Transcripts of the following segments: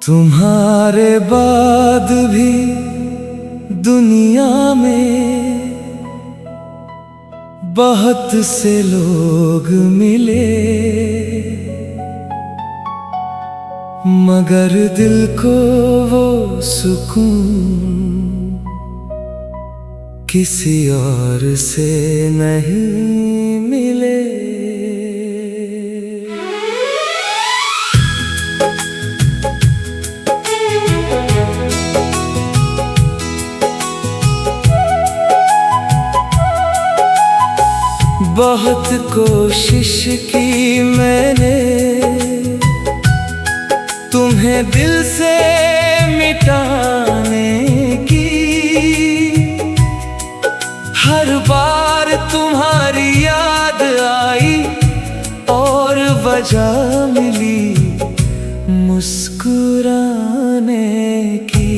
तुम्हारे बाद भी दुनिया में बहुत से लोग मिले, मगर दिल को वो सुकून किसी और से नहीं मिले। बहुत कोशिश की मैंने तुम्हें दिल से मिटाने की, हर बार तुम्हारी याद आई और वजह मिली मुस्कुराने की।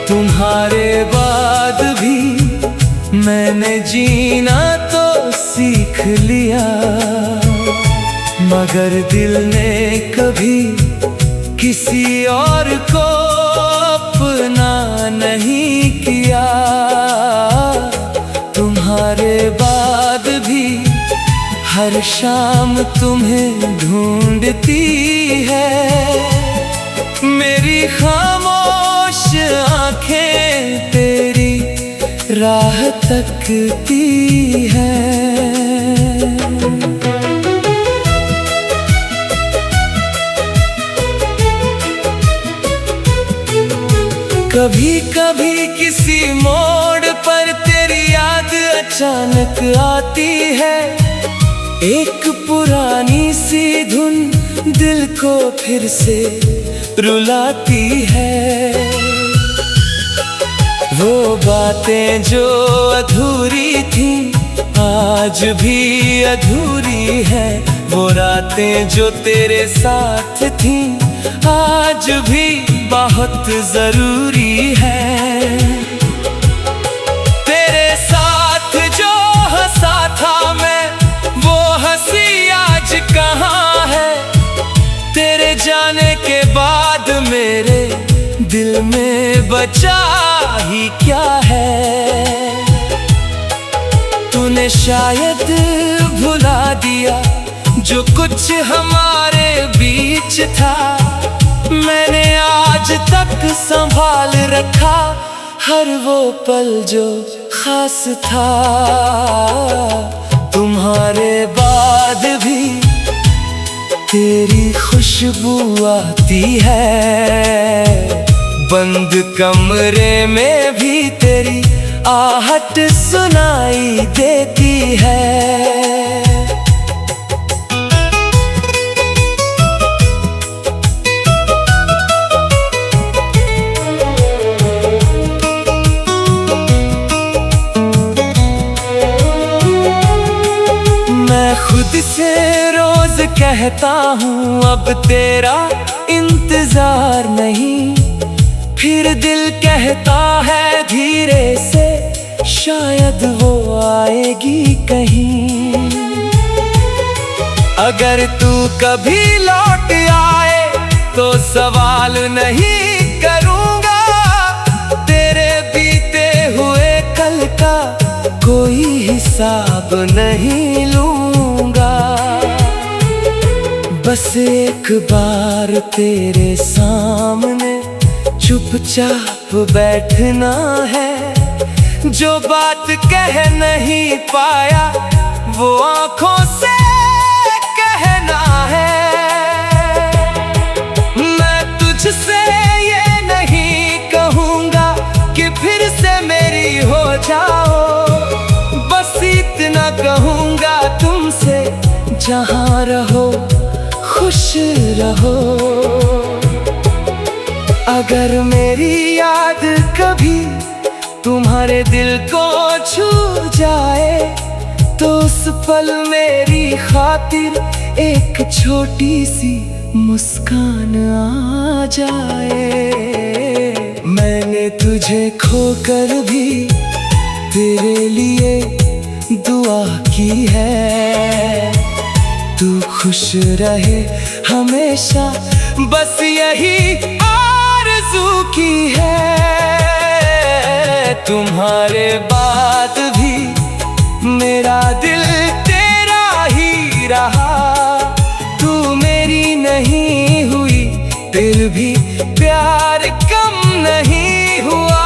तुम्हारे बाद भी मैंने जीना तो सीख लिया, मगर दिल ने कभी किसी और को अपना नहीं किया। तुम्हारे बाद भी हर शाम तुम्हें ढूंढती है मेरी खामोश आंखें, तेरी राह तकती है। कभी कभी किसी मोड़ पर तेरी याद अचानक आती है, एक पुरानी सी धुन दिल को फिर से रुलाती है। वो बातें जो अधूरी थी आज भी अधूरी है, वो रातें जो तेरे साथ थी आज भी बहुत जरूरी है। तेरे साथ जो हंसा था मैं, वो हंसी आज कहाँ है? तेरे जाने के बाद मेरे दिल में बचा ही क्या है? तूने शायद भुला दिया जो कुछ हमारे बीच था, मैंने आज तक संभाल रखा हर वो पल जो खास था। तुम्हारे बाद भी तेरी खुशबू आती है, बंद कमरे में भी तेरी आहट सुनाई देती है। मैं खुद से रोज कहता हूँ अब तेरा इंतजार नहीं, फिर दिल कहता है धीरे से शायद वो आएगी कहीं। अगर तू कभी लौट आए तो सवाल नहीं करूँगा, तेरे बीते हुए कल का कोई हिसाब नहीं लूँगा। बस एक बार तेरे सामने चुपचाप बैठना है, जो बात कह नहीं पाया वो आँखों से कहना है। मैं तुझसे ये नहीं कहूँगा कि फिर से मेरी हो जाओ, बस इतना कहूँगा तुमसे जहाँ रहो खुश रहो। अगर मेरी याद कभी तुम्हारे दिल को छू जाए तो उस पल मेरी खातिर एक छोटी सी मुस्कान आ जाए। मैंने तुझे खोकर भी तेरे लिए दुआ की है, तू खुश रहे हमेशा बस यही आरज़ू की है। तुम्हारे बाद भी मेरा दिल तेरा ही रहा। तू मेरी नहीं हुई फिर भी प्यार कम नहीं हुआ।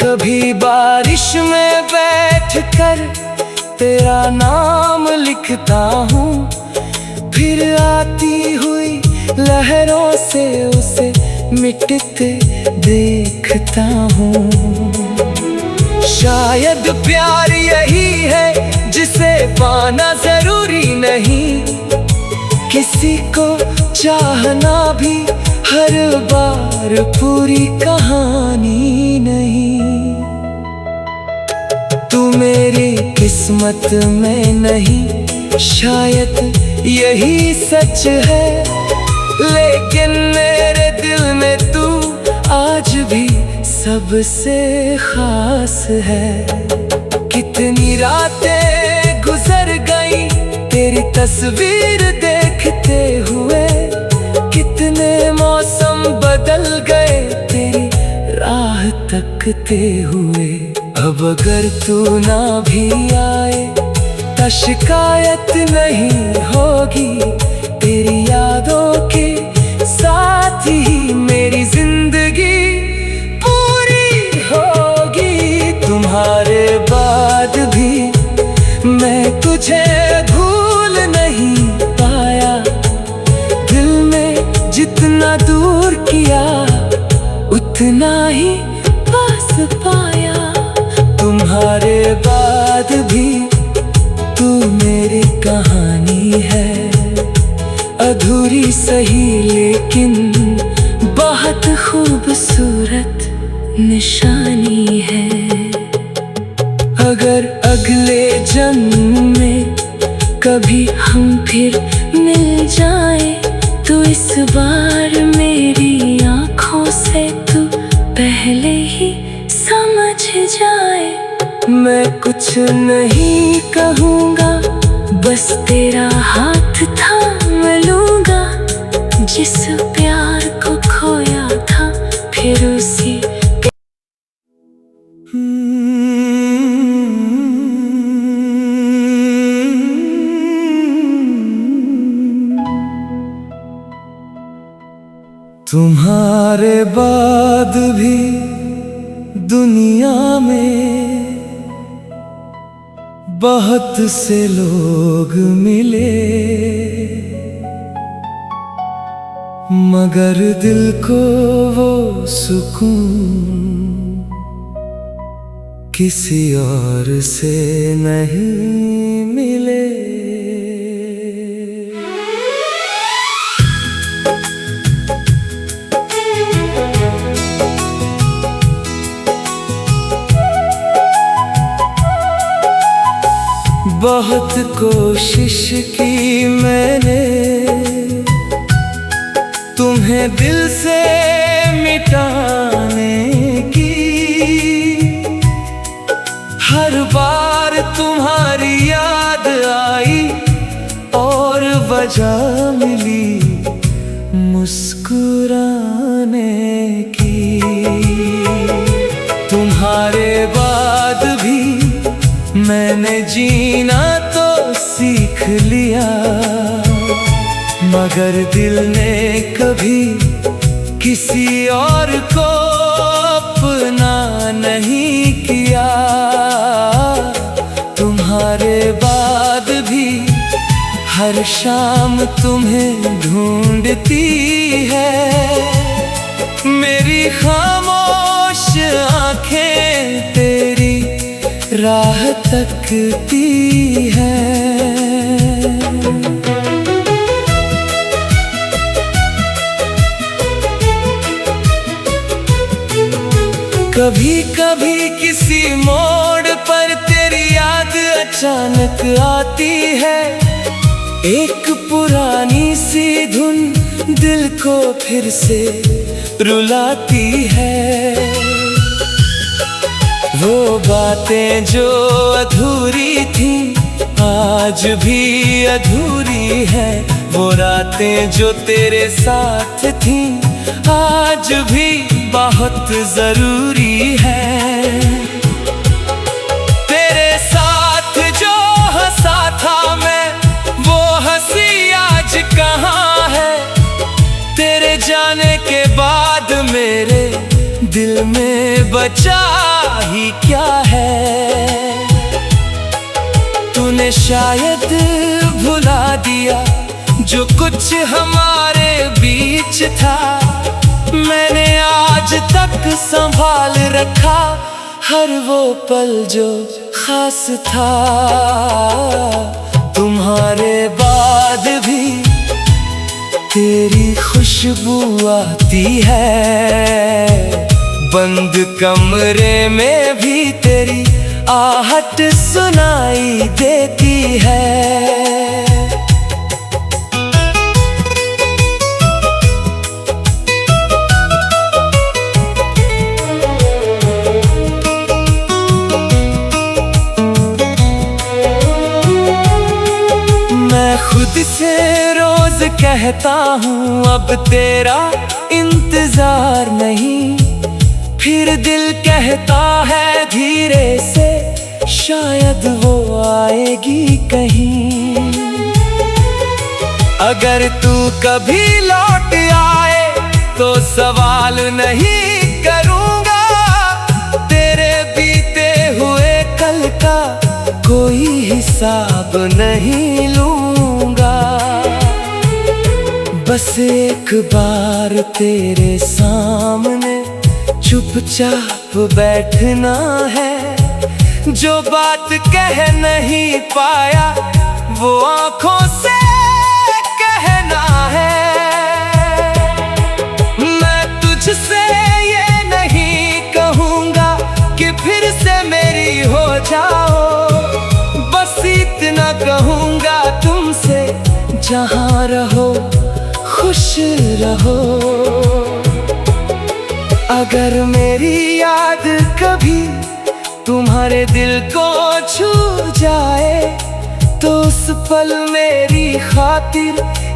कभी बारिश में बैठकर तेरा नाम लिखता हूँ, फिर आती हुई लहरों से उसे मिटते देखता हूँ। शायद प्यार यही है जिसे पाना जरूरी नहीं, किसी को चाहना भी हर बार पूरी कहानी नहीं। तू मेरी किस्मत में नहीं, शायद यही सच है, लेकिन मेरे दिल में तू आज भी सबसे खास है। कितनी रातें गुजर गई तेरी तस्वीर देखते हुए, कितने मौसम बदल गए तेरी राह तकते हुए। अब अगर तू ना भी आए तो शिकायत नहीं होगी, तेरी यादों के साथ ही मेरी जिंदगी पूरी होगी। तुम्हारे बाद भी मैं तुझे भूल नहीं पाया, दिल में जितना दूर किया उतना ही पास पाया। तुम्हारे बाद भी तू मेरी कहानी है, अधूरी सही लेकिन बहुत खूबसूरत निशानी है। अगर अगले जन्म में कभी हम फिर मिल जाए तो इस बार मेरी आँखों से तू पहले ही समझ जाए। मैं कुछ नहीं कहूँगा, बस तेरा हाथ थाम लूँगा। जिस प्यार को खोया था फिर उसी तुम्हारे बाद भी दुनिया में बहुत से लोग मिले, मगर दिल को वो सुकून किसी और से नहीं मिले। बहुत कोशिश की मैंने तुम्हें दिल से मिटाने की, हर बार तुम्हारी याद आई और वजह मिली मुस्कुराने की। तुम्हारे बाद भी मैंने जीना तो सीख लिया, मगर दिल ने कभी किसी और को अपना नहीं किया। तुम्हारे बाद भी हर शाम तुम्हें ढूंढती है, मेरी खामोश आंखें तेरी राह तकती है। कभी कभी किसी मोड़ पर तेरी याद अचानक आती है, एक पुरानी सी धुन दिल को फिर से रुलाती है। वो बातें जो अधूरी थी आज भी अधूरी है। वो रातें जो तेरे साथ थी आज भी बहुत जरूरी है। तेरे साथ जो हंसा था मैं वो हंसी आज कहाँ है। तेरे जाने के बाद मेरे दिल में बचा ही क्या है। तूने शायद भुला दिया जो कुछ हमारे बीच था। मैंने आज तक संभाल रखा हर वो पल जो खास था। तुम्हारे बाद भी तेरी खुशबू आती है। बंद कमरे में भी तेरी आहट सुनाई देती है। खुद से रोज कहता हूँ अब तेरा इंतजार नहीं। फिर दिल कहता है धीरे से शायद वो आएगी कहीं। अगर तू कभी लौट आए तो सवाल नहीं करूँगा। तेरे बीते हुए कल का कोई हिसाब नहीं लूँगा। बस एक बार तेरे सामने चुपचाप बैठना है। जो बात कह नहीं पाया वो आँखों से कहना है। मैं तुझसे ये नहीं कहूँगा कि फिर से मेरी हो जाओ। बस इतना कहूँगा तुमसे जहाँ रहो खुश रहो। अगर मेरी याद कभी तुम्हारे दिल को छू जाए तो उस पल मेरी खातिर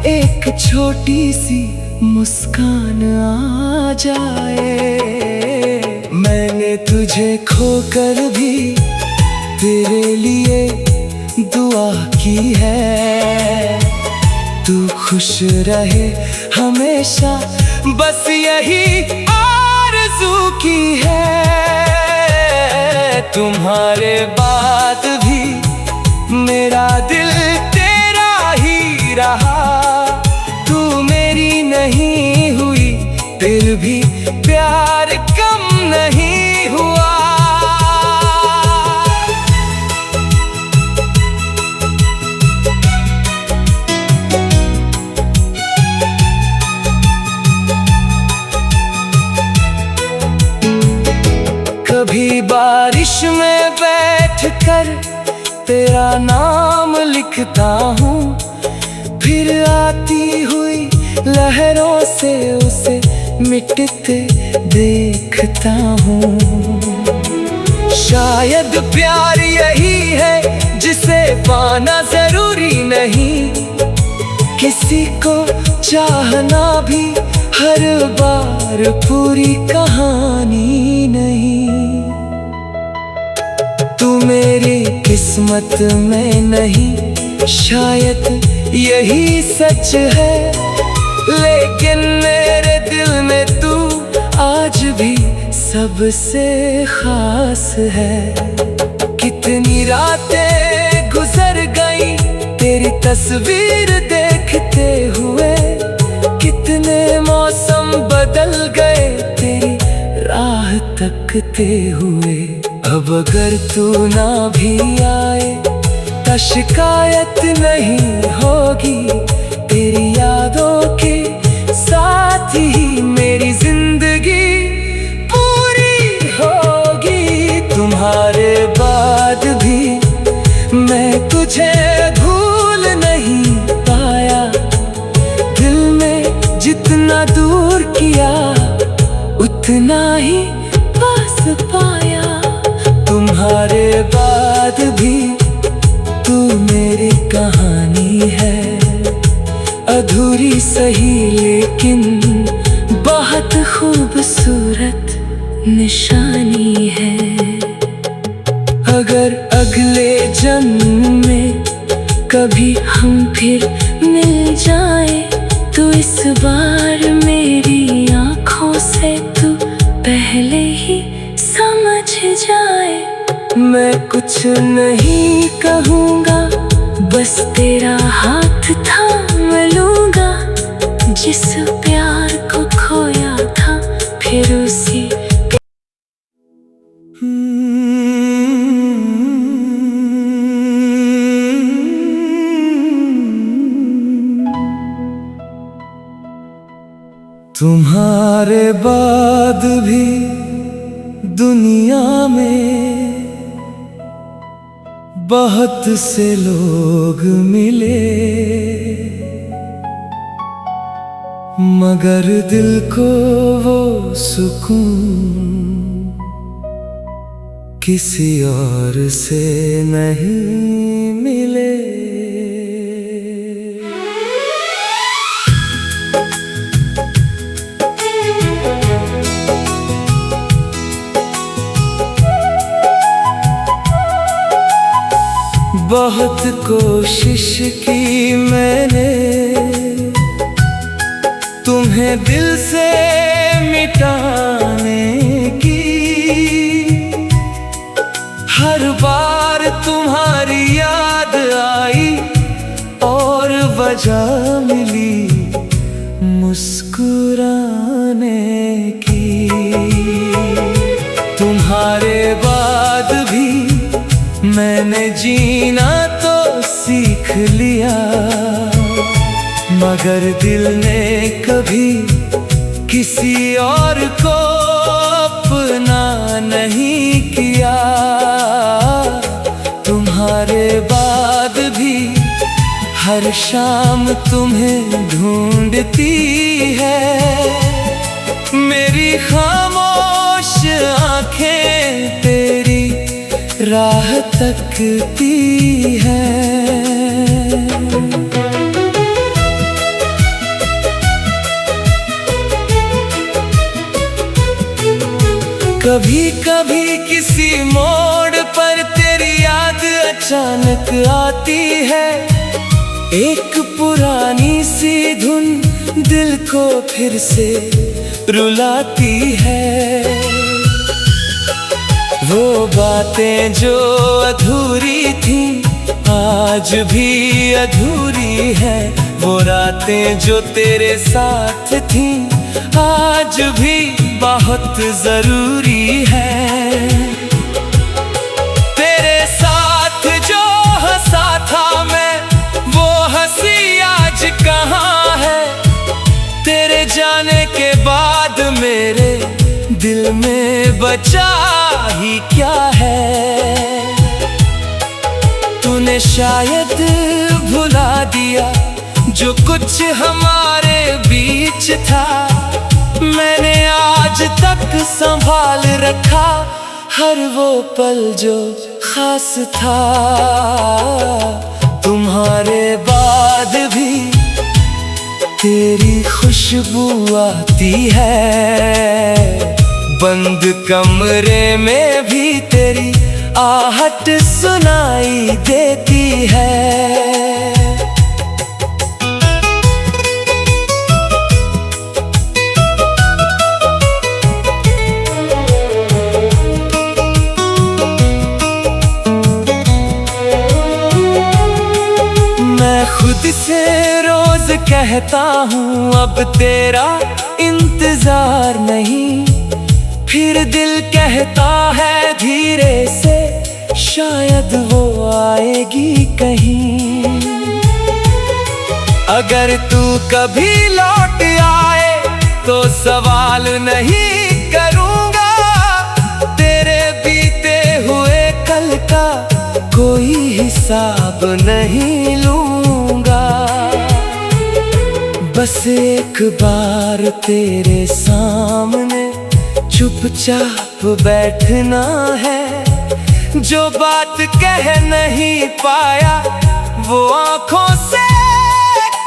एक छोटी सी मुस्कान आ जाए। मैंने तुझे खोकर भी तेरे लिए दुआ की है। तू खुश रहे हमेशा बस यही आरज़ू की है। तुम्हारे बाद भी मेरा दिल तेरा ही रहा। तू मेरी नहीं हुई फिर भी प्यार कम नहीं हुआ। कभी बारिश में बैठकर तेरा नाम लिखता हूँ। फिर आती हुई लहरों से उसे मिटते देखता हूँ। शायद प्यार यही है जिसे पाना जरूरी नहीं। किसी को चाहना भी हर बार पूरी कहानी नहीं। तू मेरी किस्मत में नहीं शायद यही सच है। लेकिन मेरे दिल में तू आज भी सबसे खास है। कितनी रातें गुजर गई तेरी तस्वीर देखते हुए। कितने मौसम बदल गए तेरी राह तकते हुए। अब अगर तू ना भी आए तो शिकायत नहीं होगी। तेरी यादों के साथ ही मेरी जिंदगी पूरी होगी। तुम्हारे बाद भी मैं तुझे भूल नहीं पाया। दिल में सही लेकिन बहुत खूबसूरत निशानी है। अगर अगले जन्म में कभी हम फिर मिल जाए तो इस बार मेरी आँखों से तू पहले ही समझ जाए। मैं कुछ नहीं कहूँगा, बस तेरा हाथ थाम लूँगा। जिस प्यार को खोया था फिर उसी तुम्हारे बाद भी दुनिया में बहुत से लोग मिले, मगर दिल को वो सुकून किसी और से नहीं मिले। बहुत कोशिश की मैंने तुम्हें दिल से मिटाने की, हर बार तुम्हारी याद आई और वजह मिली मुस्कुराने की। तुम्हारे बाद भी मैंने जीना तो सीख लिया, मगर दिल ने कभी किसी और को अपना नहीं किया। तुम्हारे बाद भी हर शाम तुम्हें ढूंढती है मेरी खामोश आंखें, तेरी राह तकती है। कभी कभी किसी मोड़ पर तेरी याद अचानक आती है, एक पुरानी सी धुन दिल को फिर से रुलाती है। वो बातें जो अधूरी थी आज भी अधूरी है, वो रातें जो तेरे साथ थी आज भी बहुत जरूरी है। तेरे साथ जो हंसा था मैं, वो हंसी आज कहाँ है? तेरे जाने के बाद मेरे दिल में बचा ही क्या है? तूने शायद भुला दिया जो कुछ हमारे बीच था, मैंने आज तक संभाल रखा हर वो पल जो खास था। तुम्हारे बाद भी तेरी खुशबू आती है, बंद कमरे में भी तेरी आहट सुनाई देती है। मैं खुद से रोज कहता हूँ अब तेरा इंतजार नहीं, फिर दिल कहता है धीरे से शायद वो आएगी कहीं। अगर तू कभी लौट आए तो सवाल नहीं करूँगा, तेरे बीते हुए कल का कोई हिसाब नहीं लूँगा। बस एक बार तेरे सामने चुपचाप बैठना है, जो बात कह नहीं पाया वो आँखों से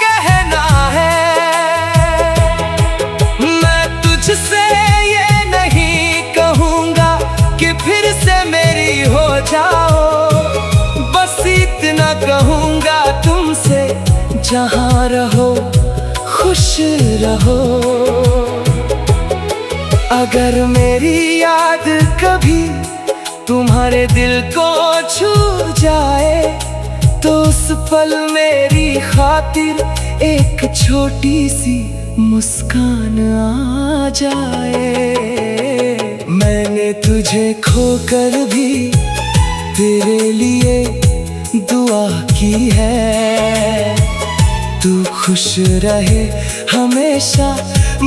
कहना है। जहाँ रहो खुश रहो। अगर मेरी याद कभी तुम्हारे दिल को छू जाए तो उस पल मेरी खातिर एक छोटी सी मुस्कान आ जाए। मैंने तुझे खोकर भी तेरे लिए दुआ की है। तू खुश रहे हमेशा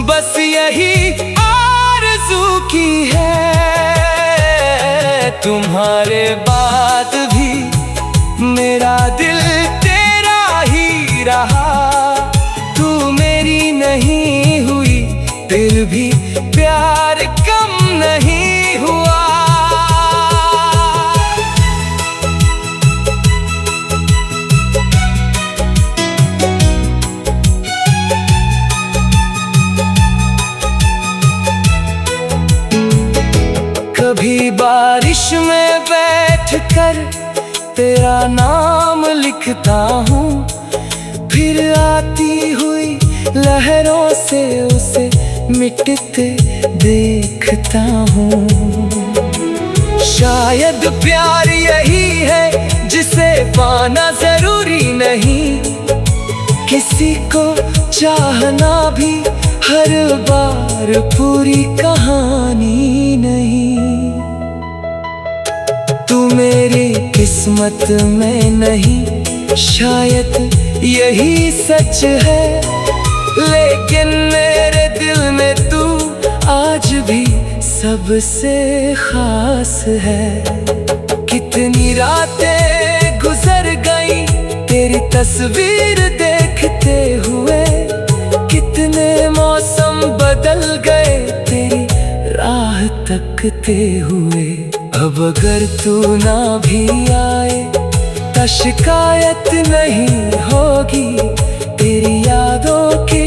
बस यही आरज़ू की है। तुम्हारे बाद भी मेरा दिल तेरा ही रहा। तू मेरी नहीं हुई फिर भी प्यार कम नहीं हुआ। कभी बारिश में बैठकर तेरा नाम लिखता हूँ, फिर आती हुई लहरों से उसे मिटते देखता हूँ। शायद प्यार यही है जिसे पाना जरूरी नहीं, किसी को चाहना भी हर बार पूरी कहानी नहीं। तू मेरी किस्मत में नहीं शायद यही सच है, लेकिन मेरे दिल में तू आज भी सबसे खास है। कितनी रातें गुजर गई तेरी तस्वीर देखते हुए, कितने मौसम बदल गए तेरी राह तकते हुए। अब अगर तू ना भी आए तो शिकायत नहीं होगी, तेरी यादों के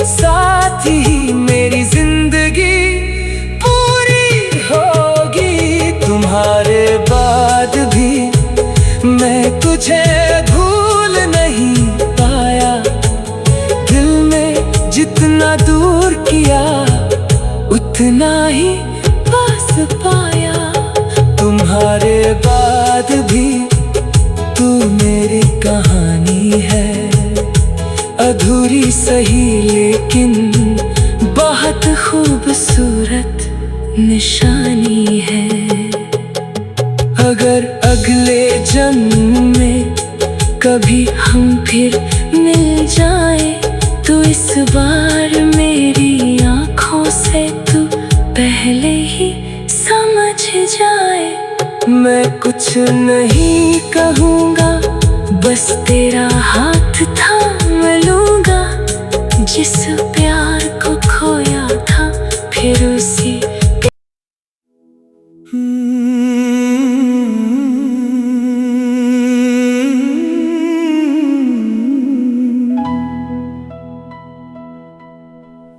साथ ही मेरी जिंदगी पूरी होगी। तुम्हारे बाद भी मैं तुझे भूल नहीं पाया, दिल में जितना दूर किया उतना ही पास पाया। तुम्हारे बाद भी तू मेरी कहानी है, अधूरी सही लेकिन बहुत खूबसूरत निशानी है। अगर अगले जन्म में कभी हम फिर मिल जाए तो इस बार मेरी आँखों से तू पहले ही समझ जाए। मैं कुछ नहीं कहूँगा, बस तेरा हाथ थाम लूँगा। जिस प्यार को खोया था फिर उसी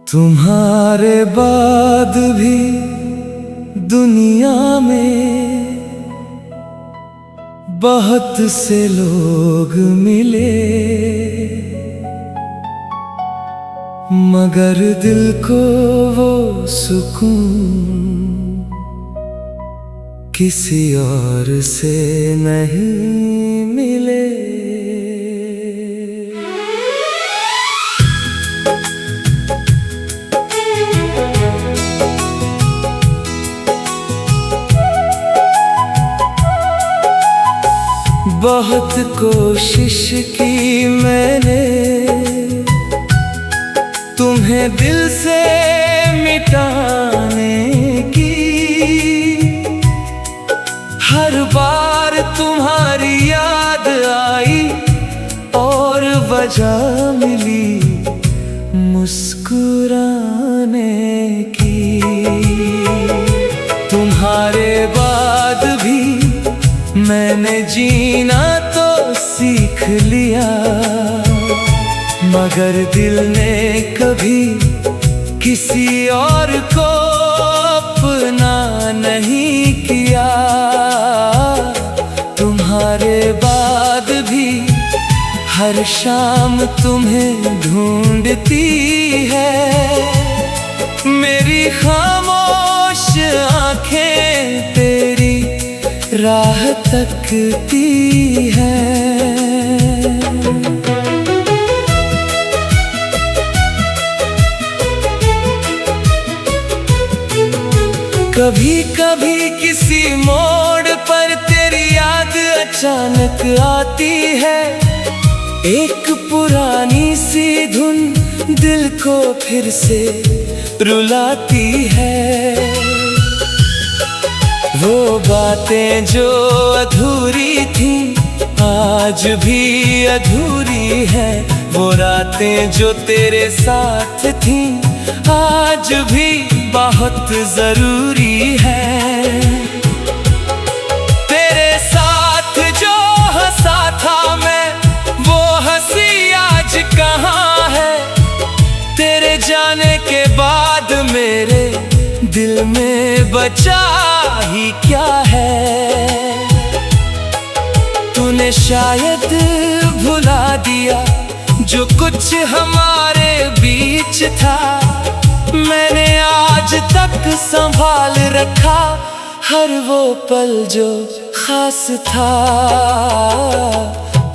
तुम्हारे बाद भी दुनिया में बहुत से लोग मिले, मगर दिल को वो सुकून किसी और से नहीं मिले। बहुत कोशिश की मैंने तुम्हें दिल से मिटाने की, हर बार तुम्हारी याद आई और वजह मिली मुस्कुराने की। तुम्हारे बाद भी मैंने जीना तो सीख लिया, मगर दिल ने कभी किसी और को अपना नहीं किया। तुम्हारे बाद भी हर हर शाम तुम्हें ढूंढती है। मेरी खामोश आंखें तेरी राह तकती है। कभी कभी किसी मोड़ पर तेरी याद अचानक आती है। एक पुरानी सी धुन दिल को फिर से रुलाती है। वो बातें जो अधूरी थी आज भी अधूरी है। वो रातें जो तेरे साथ थी आज भी बहुत जरूरी है। तेरे साथ जो हंसा था मैं वो हंसी आज कहाँ है। तेरे जाने के बाद मेरे दिल में बचा ही क्या है। तूने शायद भुला दिया जो कुछ हमारे बीच था। मैंने आज तक संभाल रखा हर वो पल जो खास था।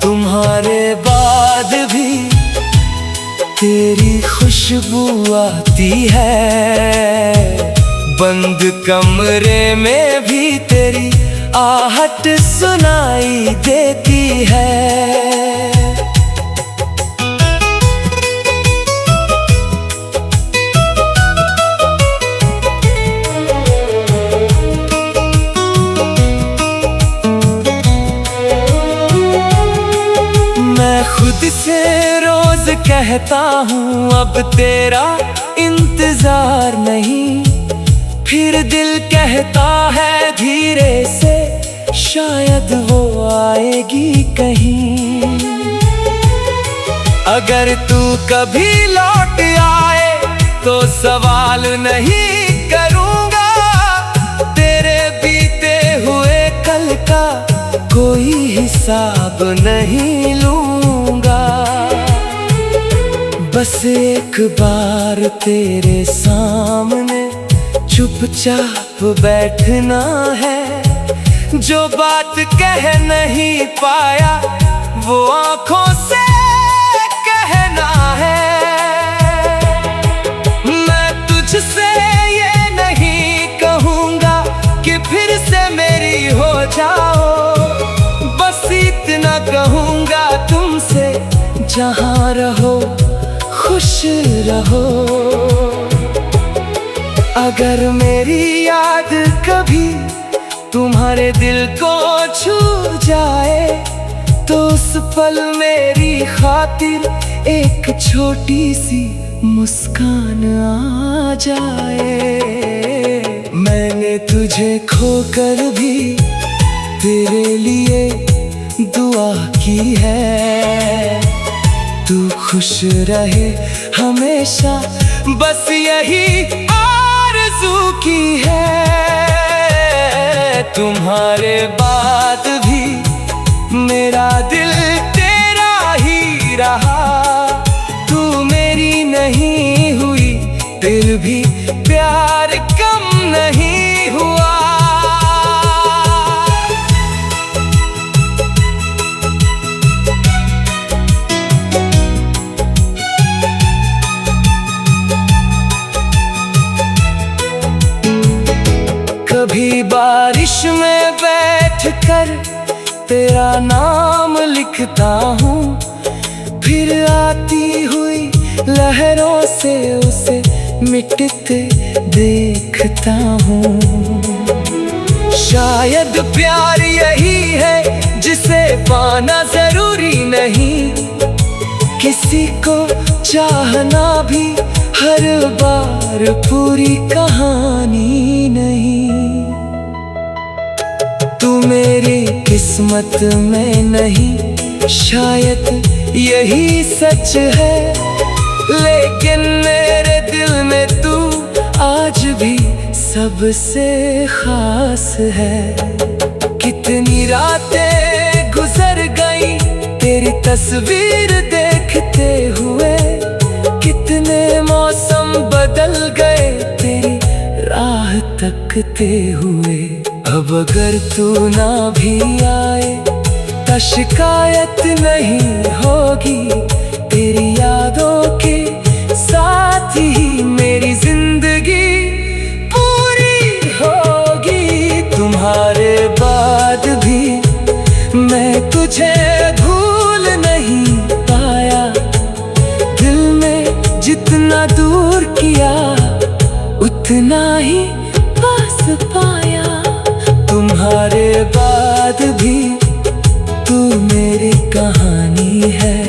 तुम्हारे बाद भी तेरी खुशबू आती है। बंद कमरे में भी तेरी आहट सुनाई देती है। खुद से रोज कहता हूँ अब तेरा इंतजार नहीं। फिर दिल कहता है धीरे से शायद वो आएगी कहीं। अगर तू कभी लौट आए तो सवाल नहीं करूँगा। तेरे बीते हुए कल का कोई हिसाब नहीं लूँगा। बस एक बार तेरे सामने चुपचाप बैठना है। जो बात कह नहीं पाया वो आँखों से कहना है। मैं तुझसे ये नहीं कहूँगा कि फिर से मेरी हो जाओ। बस इतना कहूँगा तुमसे जहाँ रहो खुश रहो। अगर मेरी याद कभी तुम्हारे दिल को छू जाए तो उस पल मेरी खातिर एक छोटी सी मुस्कान आ जाए। मैंने तुझे खोकर भी तेरे लिए दुआ की है। तू खुश रहे हमेशा बस यही आरज़ू की है। तुम्हारे बाद भी मेरा दिल तेरा ही रहा। तू मेरी नहीं हुई फिर भी प्यार कम नहीं हुआ। कभी बारिश में बैठकर तेरा नाम लिखता हूँ। फिर आती हुई लहरों से उसे मिटते देखता हूँ। शायद प्यार यही है जिसे पाना जरूरी नहीं। किसी को चाहना भी हर बार पूरी कहानी नहीं। तू मेरी किस्मत में नहीं शायद यही सच है। लेकिन मेरे दिल में तू आज भी सबसे खास है। कितनी रातें गुजर गई तेरी तस्वीर देखते हुए कितने मौसम बदल गए तेरी राह तकते हुए। अब अगर तू ना भी आए तो शिकायत नहीं होगी, तेरी यादों के साथ ही मेरी जिंदगी पूरी होगी। तुम्हारे बाद भी मैं तुझे भूल नहीं पाया, दिल में जितना दूर किया उतना ही पास पाया। तुम्हारे बाद भी तू मेरी कहानी है,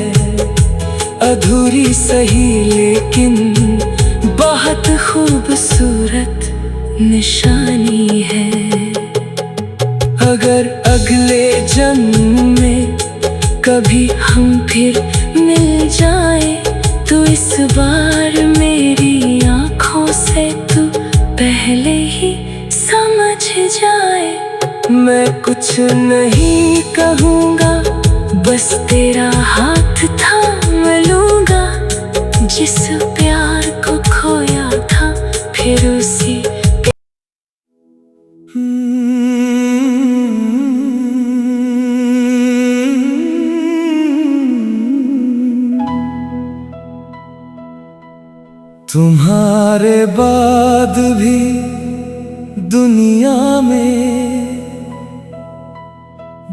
अधूरी सही लेकिन बहुत खूबसूरत निशानी है। अगर अगले जन्म में कभी हम फिर मिल जाए तो इस बार मेरी आँखों से तू पहले ही समझ जाए। मैं कुछ नहीं कहूँगा, बस तेरा हाथ थाम लूँगा। जिस प्यार को खोया था फिर उसी तुम्हारे बाद भी दुनिया में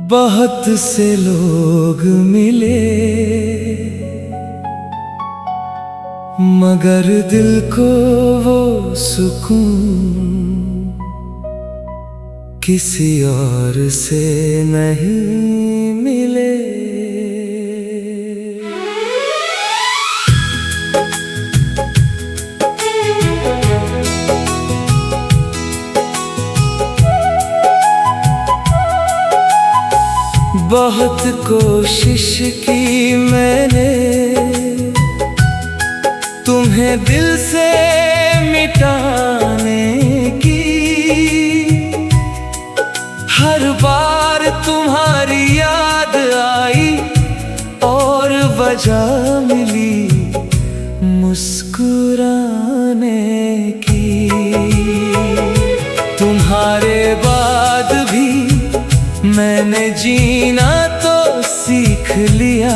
बहुत से लोग मिले, मगर दिल को वो सुकून किसी और से नहीं मिले। बहुत कोशिश की मैंने तुम्हें दिल से मिटाने की, हर बार तुम्हारी याद आई और वजह मिली मुस्कुराने की। तुम्हारे बाद भी मैंने जीना तो सीख लिया।